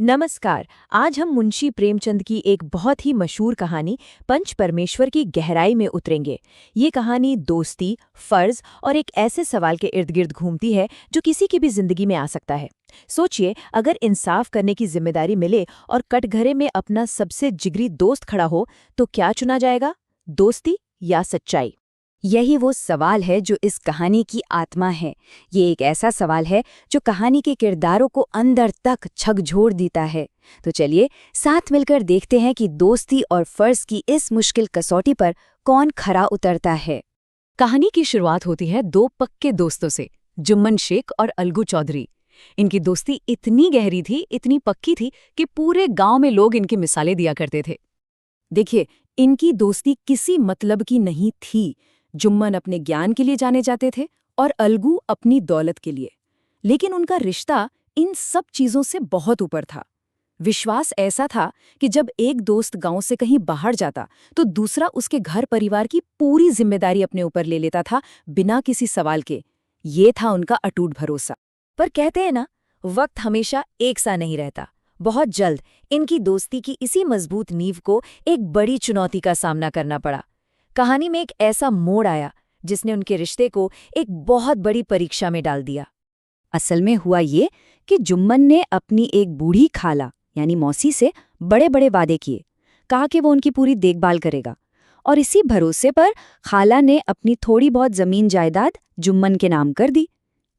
नमस्कार। आज हम मुंशी प्रेमचंद की एक बहुत ही मशहूर कहानी पंच परमेश्वर की गहराई में उतरेंगे। ये कहानी दोस्ती, फर्ज और एक ऐसे सवाल के इर्द गिर्द घूमती है जो किसी की भी जिंदगी में आ सकता है। सोचिए, अगर इंसाफ करने की जिम्मेदारी मिले और कटघरे में अपना सबसे जिगरी दोस्त खड़ा हो तो क्या चुना जाएगा, दोस्ती या सच्चाई? यही वो सवाल है जो इस कहानी की आत्मा है। ये एक ऐसा सवाल है जो कहानी के किरदारों को अंदर तक झकझोर देता है। तो चलिए साथ मिलकर देखते हैं कि दोस्ती और फर्ज की इस मुश्किल कसौटी पर कौन खरा उतरता है। कहानी की शुरुआत होती है दो पक्के दोस्तों से, जुम्मन शेख और अलगू चौधरी। इनकी दोस्ती इतनी गहरी थी, इतनी पक्की थी कि पूरे गांव में लोग इनकी मिसालें दिया करते थे। देखिए, इनकी दोस्ती किसी मतलब की नहीं थी। जुम्मन अपने ज्ञान के लिए जाने जाते थे और अलगू अपनी दौलत के लिए। लेकिन उनका रिश्ता इन सब चीजों से बहुत ऊपर था। विश्वास ऐसा था कि जब एक दोस्त गांव से कहीं बाहर जाता तो दूसरा उसके घर परिवार की पूरी जिम्मेदारी अपने ऊपर ले लेता था, बिना किसी सवाल के। ये था उनका अटूट भरोसा। पर कहते हैं ना, वक्त हमेशा एक सा नहीं रहता। बहुत जल्द इनकी दोस्ती की इसी मजबूत नींव को एक बड़ी चुनौती का सामना करना पड़ा। कहानी में एक ऐसा मोड़ आया जिसने उनके रिश्ते को एक बहुत बड़ी परीक्षा में डाल दिया। असल में हुआ ये कि जुम्मन ने अपनी एक बूढ़ी खाला यानी मौसी से बड़े बड़े वादे किए। कहा कि वो उनकी पूरी देखभाल करेगा, और इसी भरोसे पर खाला ने अपनी थोड़ी बहुत जमीन जायदाद जुम्मन के नाम कर दी।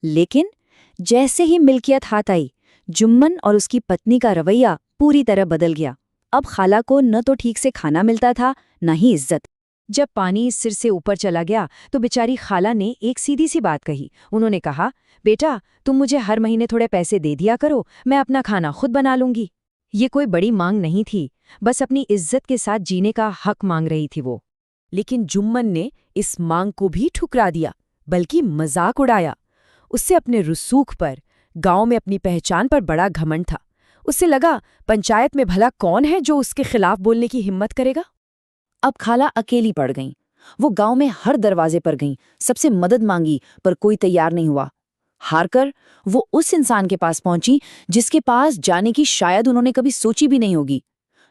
लेकिन जैसे ही मिल्कियत हाथ आई, जुम्मन और उसकी पत्नी का रवैया पूरी तरह बदल गया। अब खाला को न तो ठीक से खाना मिलता था, न ही इज्जत। जब पानी सिर से ऊपर चला गया तो बेचारी खाला ने एक सीधी सी बात कही। उन्होंने कहा, बेटा, तुम मुझे हर महीने थोड़े पैसे दे दिया करो, मैं अपना खाना खुद बना लूंगी। ये कोई बड़ी मांग नहीं थी, बस अपनी इज्जत के साथ जीने का हक मांग रही थी वो। लेकिन जुम्मन ने इस मांग को भी ठुकरा दिया, बल्कि मजाक उड़ाया। उससे अपने रसूख पर, गांव में अपनी पहचान पर बड़ा घमंड था। उससे लगा, पंचायत में भला कौन है जो उसके खिलाफ बोलने की हिम्मत करेगा। अब खाला अकेली पड़ गईं। वो गांव में हर दरवाजे पर गईं, सबसे मदद मांगी, पर कोई तैयार नहीं हुआ। हारकर वो उस इंसान के पास पहुंची जिसके पास जाने की शायद उन्होंने कभी सोची भी नहीं होगी,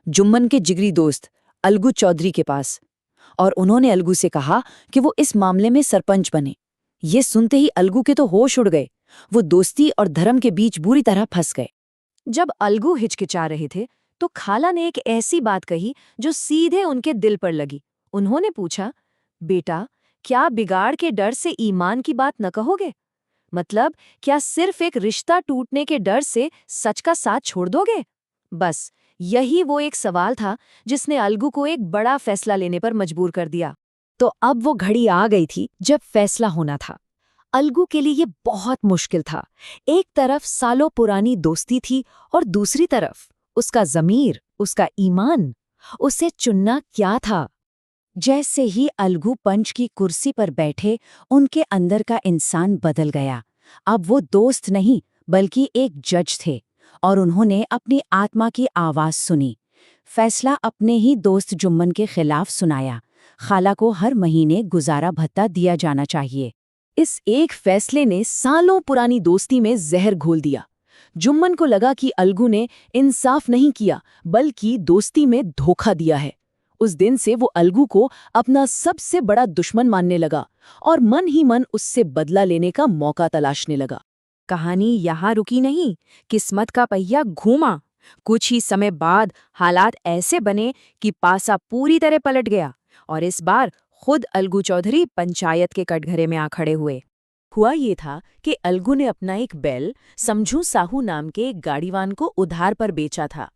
जुम्मन के जिगरी दोस्त अलगू चौधरी के पास। और उन्होंने अलगू से कहा कि वो इस मामले में सरपंच बने। ये सुनते ही अलगू के तो होश उड़ गए। वो दोस्ती और धर्म के बीच बुरी तरह फंस गए। जब अलगू हिचकिचा रहे थे तो खाला ने एक ऐसी बात कही जो सीधे उनके दिल पर लगी। उन्होंने पूछा, बेटा, क्या बिगाड़ के डर से ईमान की बात न कहोगे? मतलब, क्या सिर्फ एक रिश्ता टूटने के डर से सच का साथ छोड़ दोगे? बस यही वो एक सवाल था जिसने अलगू को एक बड़ा फैसला लेने पर मजबूर कर दिया। तो अब वो घड़ी आ गई थी जब फैसला होना था। अलगू के लिए ये बहुत मुश्किल था। एक तरफ सालों पुरानी दोस्ती थी और दूसरी तरफ उसका ज़मीर, उसका ईमान। उसे चुनना क्या था? जैसे ही अलगू पंच की कुर्सी पर बैठे, उनके अंदर का इंसान बदल गया। अब वो दोस्त नहीं बल्कि एक जज थे, और उन्होंने अपनी आत्मा की आवाज़ सुनी। फैसला अपने ही दोस्त जुम्मन के खिलाफ सुनाया। खाला को हर महीने गुजारा भत्ता दिया जाना चाहिए। इस एक फैसले ने सालों पुरानी दोस्ती में जहर घोल दिया। जुम्मन को लगा कि अलगू ने इंसाफ नहीं किया बल्कि दोस्ती में धोखा दिया है। उस दिन से वो अलगू को अपना सबसे बड़ा दुश्मन मानने लगा और मन ही मन उससे बदला लेने का मौका तलाशने लगा। कहानी यहाँ रुकी नहीं, किस्मत का पहिया घूमा। कुछ ही समय बाद हालात ऐसे बने कि पासा पूरी तरह पलट गया, और इस बार खुद अलगू चौधरी पंचायत के कटघरे में आ खड़े हुए। हुआ ये था कि अलगू ने अपना एक बैल समझू साहू नाम के एक गाड़ीवान को उधार पर बेचा था।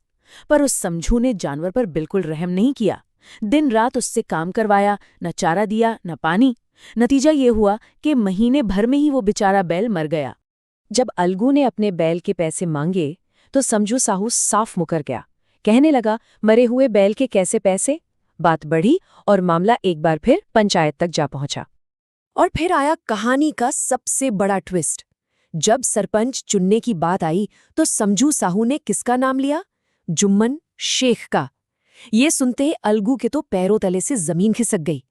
पर उस समझू ने जानवर पर बिल्कुल रहम नहीं किया। दिन रात उससे काम करवाया, न चारा दिया न पानी। नतीजा ये हुआ कि महीने भर में ही वो बेचारा बैल मर गया। जब अलगू ने अपने बैल के पैसे मांगे तो समझू साहू साफ मुकर गया। कहने लगा, मरे हुए बैल के कैसे पैसे? बात बढ़ी और मामला एक बार फिर पंचायत तक जा पहुंचा। और फिर आया कहानी का सबसे बड़ा ट्विस्ट। जब सरपंच चुनने की बात आई तो समझू साहू ने किसका नाम लिया? जुम्मन शेख का। ये सुनते ही अलगू के तो पैरों तले से जमीन खिसक गई।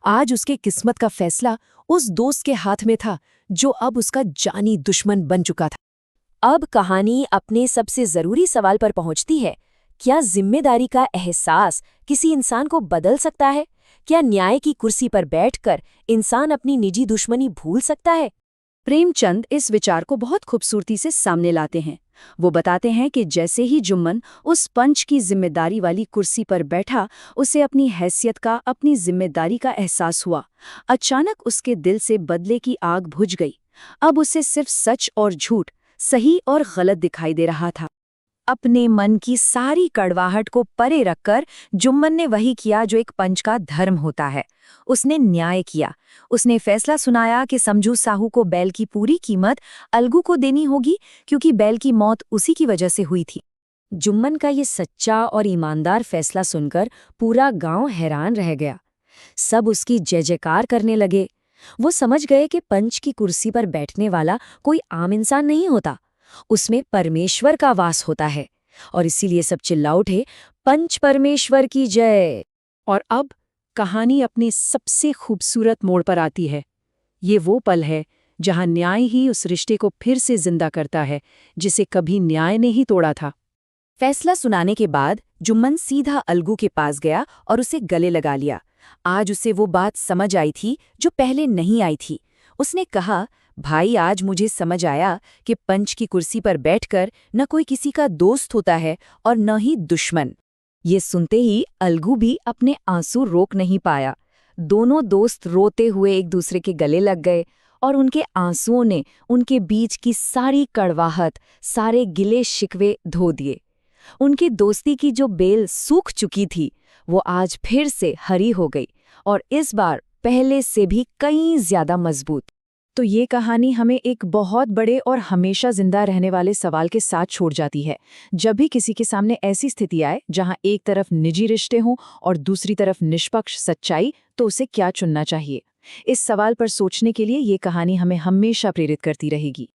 आज उसके किस्मत का फैसला उस दोस्त के हाथ में था जो अब उसका जानी दुश्मन बन चुका था। अब कहानी अपने सबसे जरूरी सवाल पर पहुंचती है, क्या जिम्मेदारी का एहसास किसी इंसान को बदल सकता है? क्या न्याय की कुर्सी पर बैठकर इंसान अपनी निजी दुश्मनी भूल सकता है? प्रेमचंद इस विचार को बहुत खूबसूरती से सामने लाते हैं। वो बताते हैं कि जैसे ही जुम्मन उस पंच की जिम्मेदारी वाली कुर्सी पर बैठा, उसे अपनी हैसियत का, अपनी जिम्मेदारी का एहसास हुआ। अचानक उसके दिल से बदले की आग बुझ गई। अब उसे सिर्फ सच और झूठ, सही और गलत दिखाई दे रहा था। अपने मन की सारी कड़वाहट को परे रखकर जुम्मन ने वही किया जो एक पंच का धर्म होता है। उसने न्याय किया। उसने फैसला सुनाया कि समझू साहू को बैल की पूरी कीमत अलगू को देनी होगी, क्योंकि बैल की मौत उसी की वजह से हुई थी। जुम्मन का ये सच्चा और ईमानदार फैसला सुनकर पूरा गांव हैरान रह गया। सब उसकी जय जयकार करने लगे। वो समझ गए कि पंच की कुर्सी पर बैठने वाला कोई आम इंसान नहीं होता, उसमें परमेश्वर का वास होता है। और इसीलिए सब चिल्ला उठे, पंच परमेश्वर की जय। और अब कहानी अपने सबसे खूबसूरत मोड़ पर आती है। ये वो पल है जहां न्याय ही उस रिश्ते को फिर से जिंदा करता है जिसे कभी न्याय ने ही तोड़ा था। फैसला सुनाने के बाद जुम्मन सीधा अलगू के पास गया और उसे गले लगा लिया। आज उसे वो बात समझ आई थी जो पहले नहीं आई थी। उसने कहा, भाई, आज मुझे समझ आया कि पंच की कुर्सी पर बैठकर न कोई किसी का दोस्त होता है और न ही दुश्मन। ये सुनते ही अलगू भी अपने आंसू रोक नहीं पाया। दोनों दोस्त रोते हुए एक दूसरे के गले लग गए और उनके आंसुओं ने उनके बीच की सारी कड़वाहट, सारे गिले शिकवे धो दिए। उनकी दोस्ती की जो बेल सूख चुकी थी, वो आज फिर से हरी हो गई, और इस बार पहले से भी कहीं ज्यादा मजबूत। तो ये कहानी हमें एक बहुत बड़े और हमेशा जिंदा रहने वाले सवाल के साथ छोड़ जाती है। जब भी किसी के सामने ऐसी स्थिति आए जहां एक तरफ निजी रिश्ते हों और दूसरी तरफ निष्पक्ष सच्चाई, तो उसे क्या चुनना चाहिए? इस सवाल पर सोचने के लिए ये कहानी हमें हमेशा प्रेरित करती रहेगी।